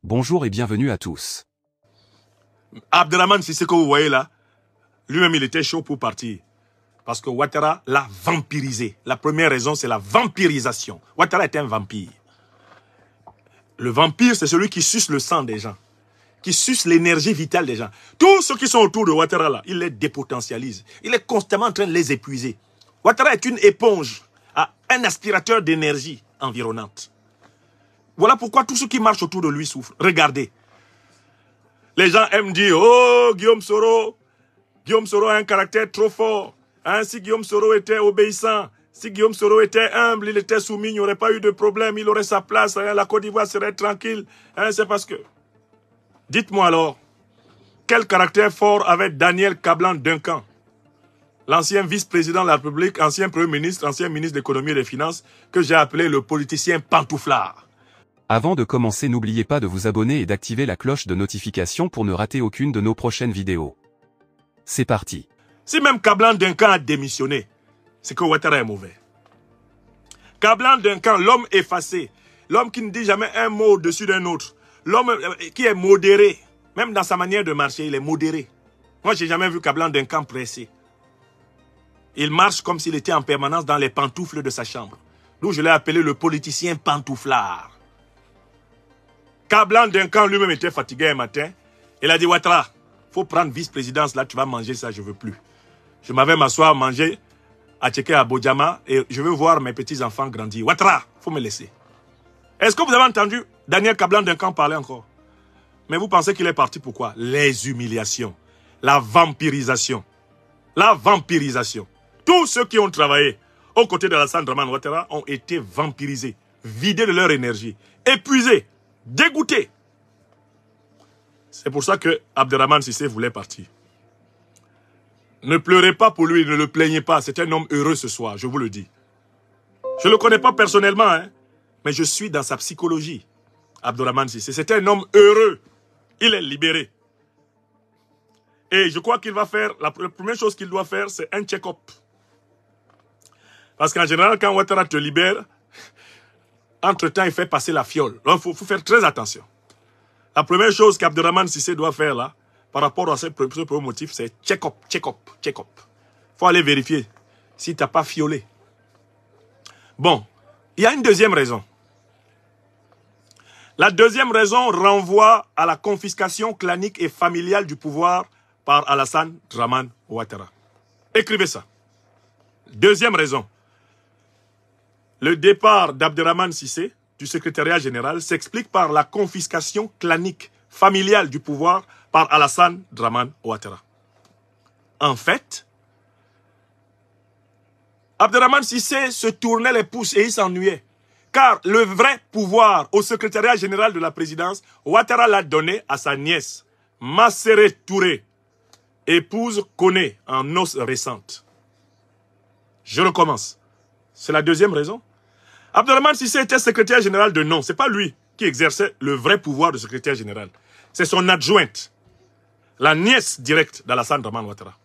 Bonjour et bienvenue à tous. Abderrahmane, c'est ce que vous voyez là. Lui-même, il était chaud pour partir. Parce que Ouattara l'a vampirisé. La première raison, c'est la vampirisation. Ouattara est un vampire. Le vampire, c'est celui qui suce le sang des gens, qui suce l'énergie vitale des gens. Tous ceux qui sont autour de Ouattara là, il les dépotentialise. Il est constamment en train de les épuiser. Ouattara est une éponge, un aspirateur d'énergie environnante. Voilà pourquoi tous ceux qui marchent autour de lui souffrent. Regardez. Les gens aiment dire, oh, Guillaume Soro a un caractère trop fort. Hein, si Guillaume Soro était obéissant, si Guillaume Soro était humble, il était soumis, il n'y aurait pas eu de problème, il aurait sa place, hein, la Côte d'Ivoire serait tranquille. Hein, c'est parce que... Dites-moi alors, quel caractère fort avait Daniel Kablan-Duncan, l'ancien vice-président de la République, ancien premier ministre, ancien ministre de l'économie et des finances, que j'ai appelé le politicien pantouflard. Avant de commencer, n'oubliez pas de vous abonner et d'activer la cloche de notification pour ne rater aucune de nos prochaines vidéos. C'est parti. Si même Kablan-Duncan a démissionné, c'est que Ouattara est mauvais. Kablan-Duncan, l'homme effacé, l'homme qui ne dit jamais un mot au-dessus d'un autre, l'homme qui est modéré, même dans sa manière de marcher, il est modéré. Moi, je n'ai jamais vu Kablan-Duncan pressé. Il marche comme s'il était en permanence dans les pantoufles de sa chambre. D'où je l'ai appelé le politicien pantouflard. Kablan-Duncan lui-même était fatigué un matin. Il a dit, Ouattara, il faut prendre vice-présidence, là tu vas manger ça, je ne veux plus. Je m'avais m'asseoir, manger, à checker à Bojama, et je veux voir mes petits-enfants grandir. Ouattara, il faut me laisser. Est-ce que vous avez entendu Daniel Kablan-Duncan parler encore? Mais vous pensez qu'il est parti pourquoi? Les humiliations, la vampirisation. La vampirisation. Tous ceux qui ont travaillé aux côtés de Alassane Dramane Ouattara ont été vampirisés, vidés de leur énergie, épuisés, dégoûtés. C'est pour ça que Abderrahmane Cissé voulait partir. Ne pleurez pas pour lui, ne le plaignez pas. C'est un homme heureux ce soir, je vous le dis. Je ne le connais pas personnellement, hein, mais je suis dans sa psychologie. Abderrahmane Cissé, c'est un homme heureux. Il est libéré. Et je crois qu'il va faire, la première chose qu'il doit faire, c'est un check-up. Parce qu'en général, quand Ouattara te libère, entre-temps, il fait passer la fiole. Donc, il faut faire très attention. La première chose qu'Abderrahmane Cissé doit faire là, par rapport à ce premier motif, c'est check-up, check-up, check-up. Il faut aller vérifier si tu n'as pas fiolé. Bon, il y a une deuxième raison. La deuxième raison renvoie à la confiscation clanique et familiale du pouvoir par Alassane Dramane Ouattara. Écrivez ça. Deuxième raison. Le départ d'Abderrahmane Cissé du secrétariat général s'explique par la confiscation clanique familiale du pouvoir par Alassane Dramane Ouattara. En fait, Abderrahmane Cissé se tournait les pouces et il s'ennuyait. Car le vrai pouvoir au secrétariat général de la présidence, Ouattara l'a donné à sa nièce, Masséré Touré, épouse Koné en noces récentes. Je recommence. C'est la deuxième raison. Abderrahmane Cissé était secrétaire général de nom. Ce n'est pas lui qui exerçait le vrai pouvoir de secrétaire général. C'est son adjointe, la nièce directe d'Alassane Dramane Ouattara,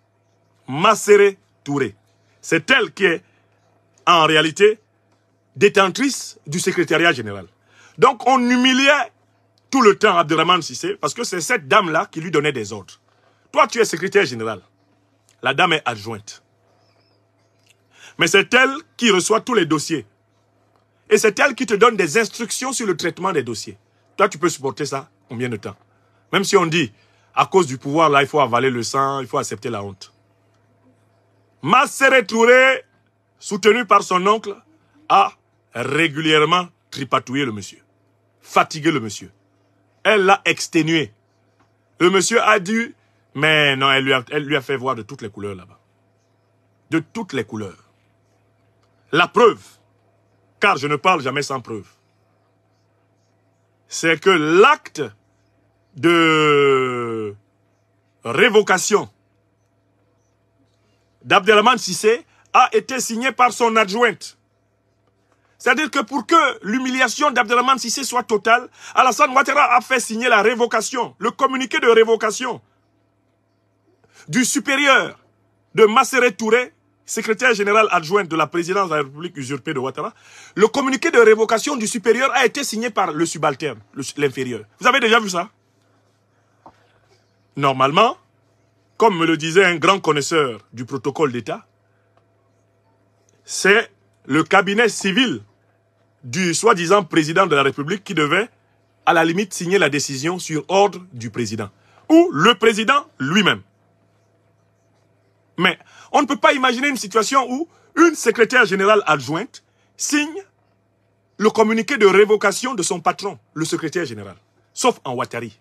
Masséré Touré. C'est elle qui est, en réalité, détentrice du secrétariat général. Donc, on humiliait tout le temps Abderrahmane Cissé parce que c'est cette dame-là qui lui donnait des ordres. Toi, tu es secrétaire général. La dame est adjointe. Mais c'est elle qui reçoit tous les dossiers. Et c'est elle qui te donne des instructions sur le traitement des dossiers. Toi, tu peux supporter ça combien de temps? Même si on dit, à cause du pouvoir, là, il faut avaler le sang, il faut accepter la honte. Masséré Touré, soutenu par son oncle, a régulièrement tripatouillé le monsieur. Fatigué le monsieur. Elle l'a exténué. Le monsieur a dit, mais non, elle lui a fait voir de toutes les couleurs là-bas. De toutes les couleurs. La preuve, car je ne parle jamais sans preuve, c'est que l'acte de révocation d'Abderrahmane Cissé a été signé par son adjointe. C'est-à-dire que pour que l'humiliation d'Abderrahmane Cissé soit totale, Alassane Ouattara a fait signer la révocation, le communiqué de révocation du supérieur de Masséré Touré secrétaire général adjoint de la présidence de la République usurpée de Ouattara, le communiqué de révocation du supérieur a été signé par le subalterne, l'inférieur. Vous avez déjà vu ça? Normalement, comme me le disait un grand connaisseur du protocole d'État, c'est le cabinet civil du soi-disant président de la République qui devait, à la limite, signer la décision sur ordre du président. Ou le président lui-même. Mais on ne peut pas imaginer une situation où une secrétaire générale adjointe signe le communiqué de révocation de son patron, le secrétaire général. Sauf en Ouattari.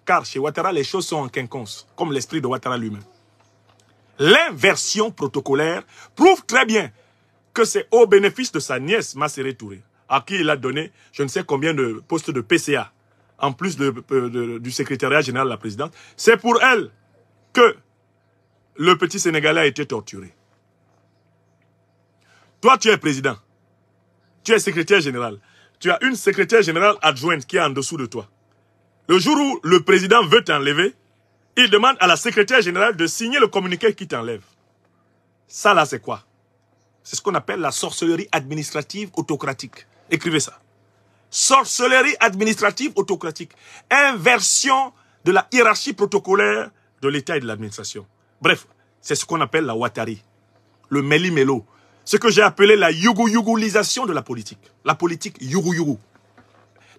Car chez Ouattara, les choses sont en quinconce, comme l'esprit de Ouattara lui-même. L'inversion protocolaire prouve très bien que c'est au bénéfice de sa nièce, Masséré Touré, à qui il a donné je ne sais combien de postes de PCA, en plus du secrétariat général de la présidence. C'est pour elle que le petit Sénégalais a été torturé. Toi, tu es président. Tu es secrétaire général. Tu as une secrétaire générale adjointe qui est en dessous de toi. Le jour où le président veut t'enlever, il demande à la secrétaire générale de signer le communiqué qui t'enlève. Ça là, c'est quoi? C'est ce qu'on appelle la sorcellerie administrative autocratique. Écrivez ça. Sorcellerie administrative autocratique. Inversion de la hiérarchie protocolaire de l'État et de l'administration. Bref, c'est ce qu'on appelle la Ouattari. Le méli-mélo. Ce que j'ai appelé la yougou-yougoulisation de la politique. La politique yougou-yougou.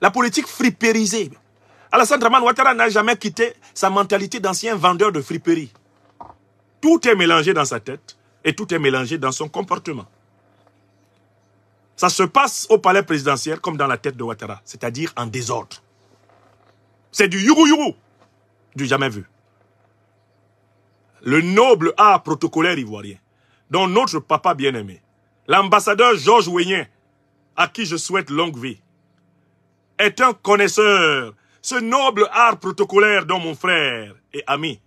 La politique fripérisée. Alassane Dramane Ouattara n'a jamais quitté sa mentalité d'ancien vendeur de friperie. Tout est mélangé dans sa tête et tout est mélangé dans son comportement. Ça se passe au palais présidentiel comme dans la tête de Ouattara, c'est-à-dire en désordre. C'est du yougou-yougou, du jamais vu. Le noble art protocolaire ivoirien, dont notre papa bien-aimé, l'ambassadeur Georges Weyen, à qui je souhaite longue vie, est un connaisseur. Ce noble art protocolaire dont mon frère et ami,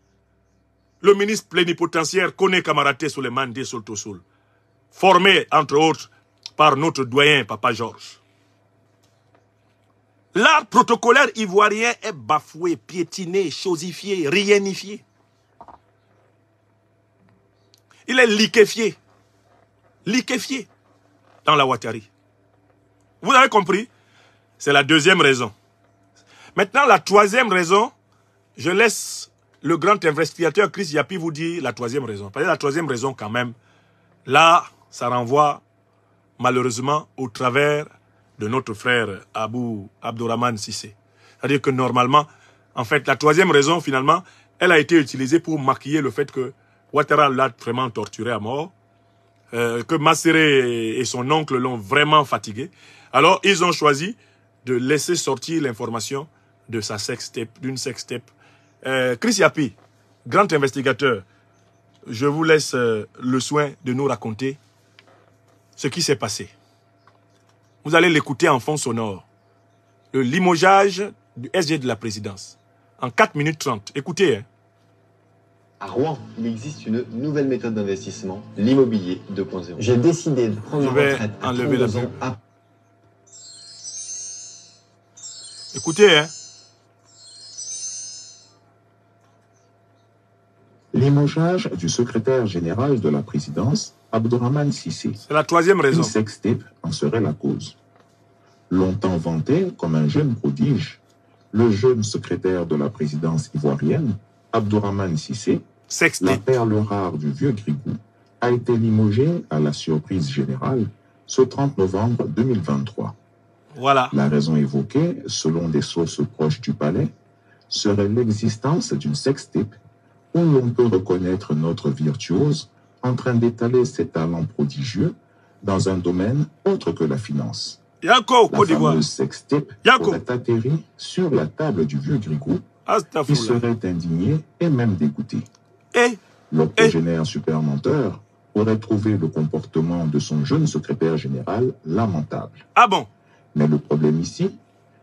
le ministre plénipotentiaire Koné Kamaraté Souleymane Dessolto Soul, formé entre autres par notre doyen Papa Georges. L'art protocolaire ivoirien est bafoué, piétiné, chosifié, rienifié. Il est liquéfié. Liquéfié dans la Ouattari. Vous avez compris? C'est la deuxième raison. Maintenant, la troisième raison, je laisse le grand investigateur Chris Yapi vous dire la troisième raison. Parce que la troisième raison, quand même, là, ça renvoie malheureusement au travers de notre frère Abdourahmane Cissé. C'est-à-dire que normalement, en fait, la troisième raison, finalement, elle a été utilisée pour maquiller le fait que Ouattara l'a vraiment torturé à mort, que Masséré et son oncle l'ont vraiment fatigué. Alors, ils ont choisi de laisser sortir l'information de sa sextape, d'une sextape. Chris Yapi, grand investigateur, je vous laisse le soin de nous raconter ce qui s'est passé. Vous allez l'écouter en fond sonore. Le limogeage du SG de la présidence. En 4 minutes 30. Écoutez. À Rouen, il existe une nouvelle méthode d'investissement, l'immobilier 2.0. J'ai décidé de prendre ma retraite à 32 ans. Écoutez, hein. Limogeage du secrétaire général de la présidence, Abdourahmane Cissé. C'est la troisième raison. Une sextape en serait la cause. Longtemps vanté comme un jeune prodige, le jeune secrétaire de la présidence ivoirienne, Abdourahmane Cissé, la perle rare du vieux Grigou, a été limogé à la surprise générale ce 30 novembre 2023. Voilà. La raison évoquée, selon des sources proches du palais, serait l'existence d'une sextape où l'on peut reconnaître notre virtuose en train d'étaler ses talents prodigieux dans un domaine autre que la finance. La fameuse sextape aurait atterri sur la table du vieux Grigou, qui serait indigné et même dégoûté. L'octogénaire supermenteur aurait trouvé le comportement de son jeune secrétaire général lamentable. Ah bon? Mais le problème ici,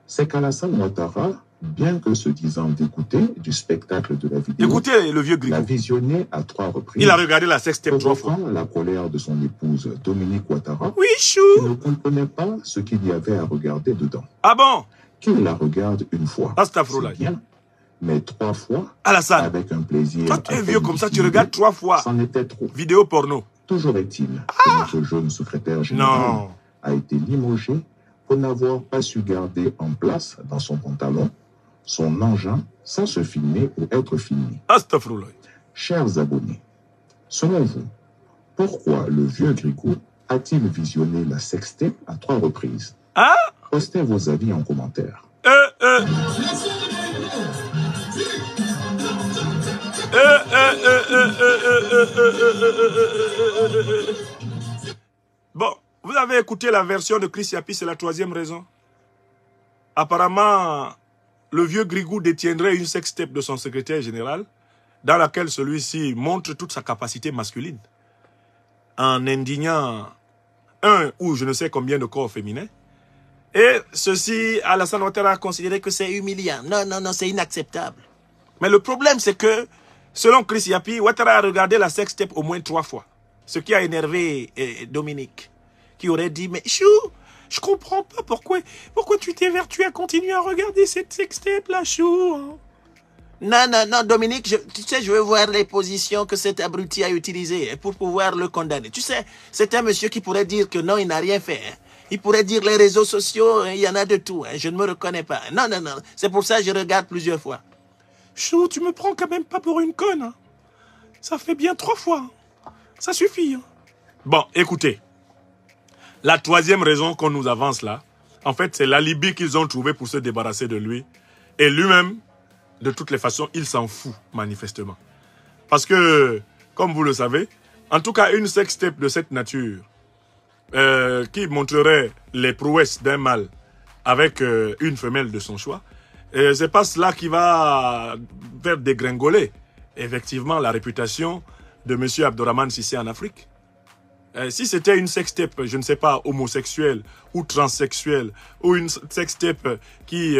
c'est qu'Alassane Ouattara, bien que se disant dégoûté du spectacle de la vidéo, écoutez le vieux Grigou, l'a visionné à 3 reprises. Il a regardé la sextape 3 fois. La colère de son épouse Dominique Ouattara, oui, chou, qui ne comprenait pas ce qu'il y avait à regarder dedans. Ah bon? Qu'il la regarde une fois, c'est bien, mais 3 fois, Alassane, avec un plaisir. toi tu es vieux comme ça, tu regardes 3 fois. C'en était trop. Vidéo porno. Toujours est-il que notre jeune secrétaire général a été limogé pour n'avoir pas su garder en place dans son pantalon son engin sans se filmer ou être filmé. Astaghfirullah. Chers abonnés, selon vous, pourquoi le vieux Grigou a-t-il visionné la sextape à 3 reprises? Postez vos avis en commentaire. Bon, vous avez écouté la version de Chris Yapi, c'est la 3e raison. Apparemment, le vieux Grigou détiendrait une sextape de son secrétaire général dans laquelle celui-ci montre toute sa capacité masculine en indignant un ou je ne sais combien de corps féminins. Et ceci, Alassane Ouattara a considéré que c'est humiliant. Non, non, non, c'est inacceptable. Mais le problème, c'est que, selon Chris Yapi, Ouattara a regardé la sextape au moins 3 fois. Ce qui a énervé Dominique, qui aurait dit, mais Chou, je comprends pas pourquoi tu t'évertues à continuer à regarder cette sextape là, Chou. Non, non, non, Dominique, tu sais, je veux voir les positions que cet abruti a utilisées pour pouvoir le condamner. Tu sais, c'est un monsieur qui pourrait dire que non, il n'a rien fait. Hein. Il pourrait dire les réseaux sociaux, il y en a de tout. Hein. Je ne me reconnais pas. Non, non, non. C'est pour ça que je regarde plusieurs fois. Chou, tu me prends quand même pas pour une conne. Hein. Ça fait bien 3 fois. Ça suffit. Hein. Bon, écoutez. La 3e raison qu'on nous avance là, en fait, c'est l'alibi qu'ils ont trouvé pour se débarrasser de lui. Et lui-même, de toutes les façons, il s'en fout, manifestement. Parce que, comme vous le savez, en tout cas, une sextape de cette nature, qui montrerait les prouesses d'un mâle avec une femelle de son choix, c'est pas cela qui va faire dégringoler, effectivement, la réputation de M. Abdourahmane Cissé en Afrique. Si c'était une sextape, je ne sais pas, homosexuelle ou transsexuelle, ou une sextape qui...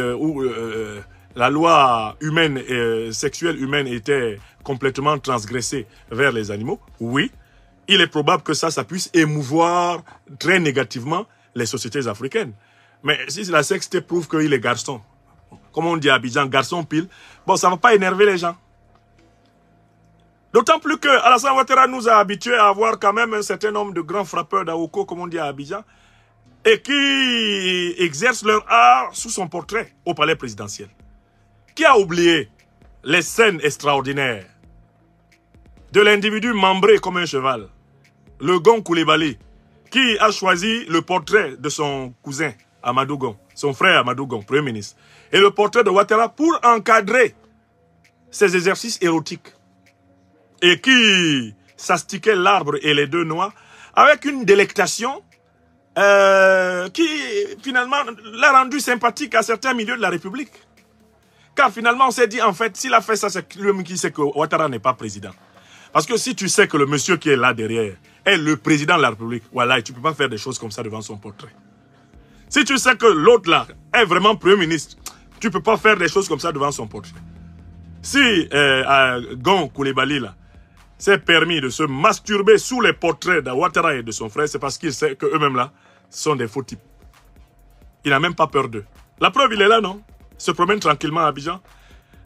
la loi humaine et sexuelle humaine était complètement transgressée vers les animaux, oui, il est probable que ça puisse émouvoir très négativement les sociétés africaines. Mais si la sextape prouve qu'il est garçon, comme on dit à Abidjan, garçon pile, bon, ça ne va pas énerver les gens. D'autant plus que Alassane Ouattara nous a habitués à avoir quand même un certain nombre de grands frappeurs d'Aoko, comme on dit à Abidjan, et qui exercent leur art sous son portrait au palais présidentiel. Qui a oublié les scènes extraordinaires de l'individu membré comme un cheval, le Gon Koulibaly, qui a choisi le portrait de son cousin Amadou Gon, son frère Amadou Gon, Premier ministre, et le portrait de Ouattara pour encadrer ses exercices érotiques, et qui s'astiquait l'arbre et les 2 noix avec une délectation qui finalement l'a rendu sympathique à certains milieux de la République. Car finalement, on s'est dit, en fait, s'il a fait ça, c'est lui qui sait que Ouattara n'est pas président. Parce que si tu sais que le monsieur qui est là derrière est le président de la République, voilà, et tu ne peux pas faire des choses comme ça devant son portrait. Si tu sais que l'autre là est vraiment Premier ministre, tu ne peux pas faire des choses comme ça devant son portrait. Si Gon Koulibaly là s'est permis de se masturber sous les portraits d'Ouattara et de son frère, c'est parce qu'il sait qu'eux-mêmes là sont des faux types. Il n'a même pas peur d'eux. La preuve, il est là, non? Se promène tranquillement à Abidjan.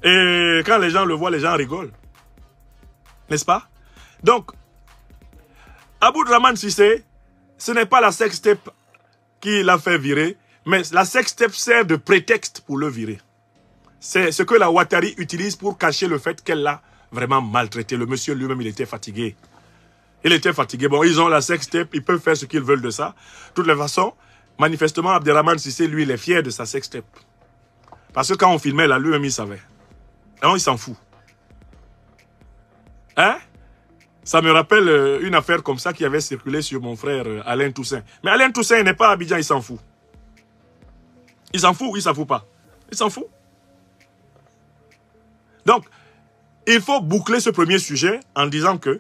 Et quand les gens le voient, les gens rigolent. N'est-ce pas? Donc, Abdourahmane Cissé, ce n'est pas la sextape qui l'a fait virer, mais la sextape sert de prétexte pour le virer. C'est ce que la Ouattari utilise pour cacher le fait qu'elle l'a vraiment maltraité. Le monsieur lui-même, il était fatigué. Il était fatigué. Bon, ils ont la sextape, ils peuvent faire ce qu'ils veulent de ça. De toutes les façons, manifestement, Abdourahmane Cissé, lui, il est fier de sa sextape. Parce que quand on filmait là, lui-même, il savait. Non, il s'en fout. Hein? Ça me rappelle une affaire comme ça qui avait circulé sur mon frère Alain Toussaint. Mais Alain Toussaint n'est pas à Abidjan, il s'en fout. Il s'en fout ou il s'en fout pas? Il s'en fout. Donc, il faut boucler ce premier sujet en disant que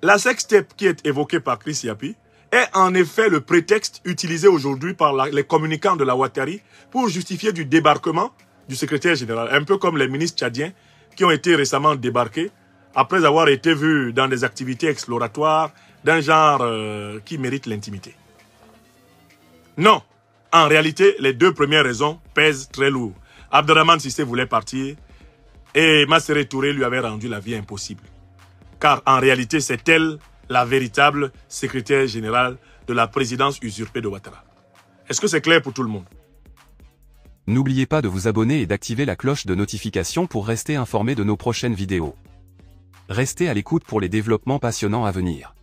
la sextape qui est évoquée par Chris Yapi est en effet le prétexte utilisé aujourd'hui par les communicants de la Ouattari pour justifier du débarquement du secrétaire général. Un peu comme les ministres tchadiens qui ont été récemment débarqués après avoir été vus dans des activités exploratoires d'un genre qui mérite l'intimité. Non, en réalité, les 2 premières raisons pèsent très lourd. Abdourahmane Cissé voulait partir et Masséré Touré lui avait rendu la vie impossible. Car en réalité, c'est elle la véritable secrétaire générale de la présidence usurpée de Ouattara. Est-ce que c'est clair pour tout le monde? N'oubliez pas de vous abonner et d'activer la cloche de notification pour rester informé de nos prochaines vidéos. Restez à l'écoute pour les développements passionnants à venir.